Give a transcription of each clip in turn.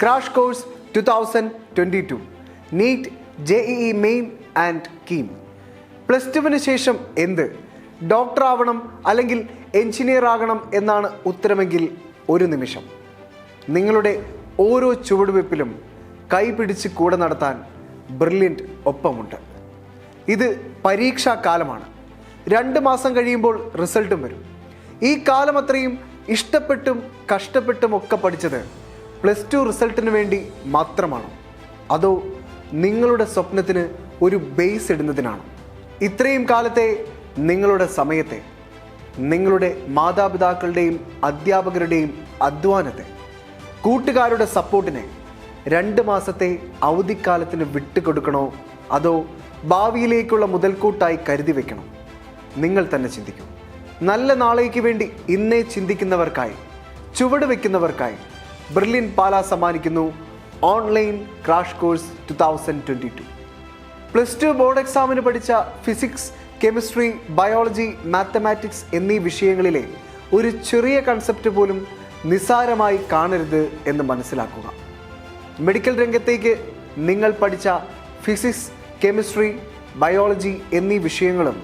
Crash Course 2022 NEET JEE Main and KEAM. Plus ടുവിന് ശേഷം എന്ത്? ഡോക്ടർ ആവണം അല്ലെങ്കിൽ എഞ്ചിനീയർ ആകണം എന്നാണ് ഉത്തരമെങ്കിൽ ഒരു നിമിഷം നിങ്ങളുടെ ഓരോ ചുവടുവെപ്പിലും കൈപിടിച്ച് കൂടെ നടത്താൻ ബ്രില്യൻറ്റ് ഒപ്പമുണ്ട്. ഇത് പരീക്ഷാ കാലമാണ്. 2 മാസം കഴിയുമ്പോൾ റിസൾട്ടും വരും. ഈ കാലം അത്രയും ഇഷ്ടപ്പെട്ടും കഷ്ടപ്പെട്ടും ഒക്കെ പഠിച്ചത് പ്ലസ് 2 റിസൾട്ടിന് വേണ്ടി മാത്രമാണോ? അതോ നിങ്ങളുടെ സ്വപ്നത്തിന് ഒരു ബേസ് ഇടുന്നതിനാണോ? ഇത്രയും കാലത്തെ നിങ്ങളുടെ സമയത്തെ, നിങ്ങളുടെ മാതാപിതാക്കളുടെയും അധ്യാപകരുടെയും അധ്വാനത്തെ, കൂട്ടുകാരുടെ സപ്പോർട്ടിനെ 2 മാസത്തെ അവധിക്കാലത്തിന് വിട്ടുകൊടുക്കണോ അതോ ഭാവിയിലേക്കുള്ള മുതൽക്കൂട്ടായി കരുതി വെക്കണോ? നിങ്ങൾ തന്നെ ചിന്തിക്കൂ. നല്ല നാളേക്ക് വേണ്ടി ഇന്നേ ചിന്തിക്കുന്നവർക്കായി, ചുവട് വയ്ക്കുന്നവർക്കായി ബ്രില്യൻ പാല സമ്മാനിക്കുന്നു online crash course 2022. Plus 2 board എക്സാമിന് പഠിച്ച ഫിസിക്സ്, കെമിസ്ട്രി, ബയോളജി, മാത്തമാറ്റിക്സ് എന്നീ വിഷയങ്ങളിലെ ഒരു ചെറിയ കൺസെപ്റ്റ് പോലും നിസ്സാരമായി കാണരുത് എന്ന് മനസ്സിലാക്കുക. മെഡിക്കൽ രംഗത്തേക്ക് നിങ്ങൾ പഠിച്ച ഫിസിക്സ്, കെമിസ്ട്രി, ബയോളജി എന്നീ വിഷയങ്ങളും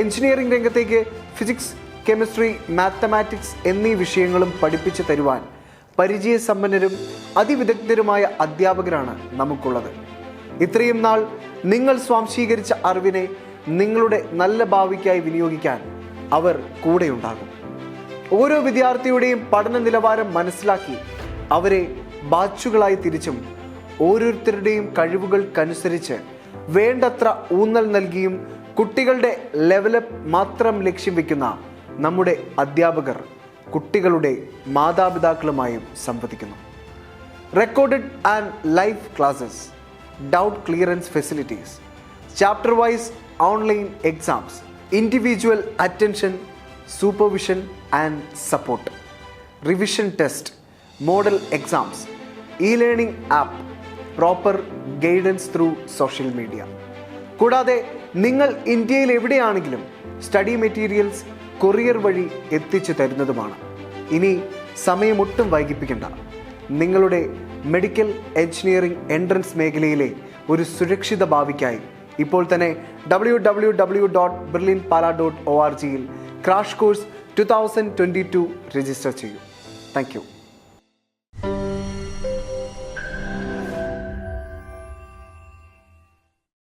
എഞ്ചിനീയറിംഗ് രംഗത്തേക്ക് ഫിസിക്സ്, കെമിസ്ട്രി, മാത്തമാറ്റിക്സ് എന്നീ വിഷയങ്ങളും പഠിപ്പിച്ചു തരുവാൻ പരിചയസമ്പന്നരും അതിവിദഗ്ധരുമായ അധ്യാപകരാണ് നമുക്കുള്ളത്. ഇത്രയും നാൾ നിങ്ങൾ സ്വാംശീകരിച്ച അറിവിനെ നിങ്ങളുടെ നല്ല ഭാവിക്കായി വിനിയോഗിക്കാൻ അവർ കൂടെയുണ്ടാകും. ഓരോ വിദ്യാർത്ഥിയുടെയും പഠന നിലവാരം മനസ്സിലാക്കി അവരെ ബാച്ചുകളായി തിരിച്ചും ഓരോരുത്തരുടെയും കഴിവുകൾക്കനുസരിച്ച് വേണ്ടത്ര ഊന്നൽ നൽകിയും കുട്ടികളുടെ ലെവലപ്പ് മാത്രം ലക്ഷ്യം വയ്ക്കുന്ന നമ്മുടെ അധ്യാപകർ കുട്ടികളുടെ മാതാപിതാക്കളുമായും സംവദിക്കുന്നു. Recorded and live classes, doubt clearance facilities, chapter wise online exams, individual attention, supervision and support, revision test, model exams, e-learning app, proper guidance through social media. കൂടാതെ നിങ്ങൾ ഇന്ത്യയിൽ എവിടെയാണെങ്കിലും സ്റ്റഡി മെറ്റീരിയൽസ് കൊറിയർ വഴി എത്തിച്ചു തരുന്നതുമാണ്. ഇനി സമയമൊട്ടും വൈകിപ്പിക്കേണ്ട. നിങ്ങളുടെ മെഡിക്കൽ, എഞ്ചിനീയറിംഗ് എൻട്രൻസ് മേഖലയിലെ ഒരു സുരക്ഷിത ഭാവിക്കായി ഇപ്പോൾ തന്നെ www.brilliantpala.org ക്രാഷ് കോഴ്സ് 2022 രജിസ്റ്റർ ചെയ്യൂ. Thank you.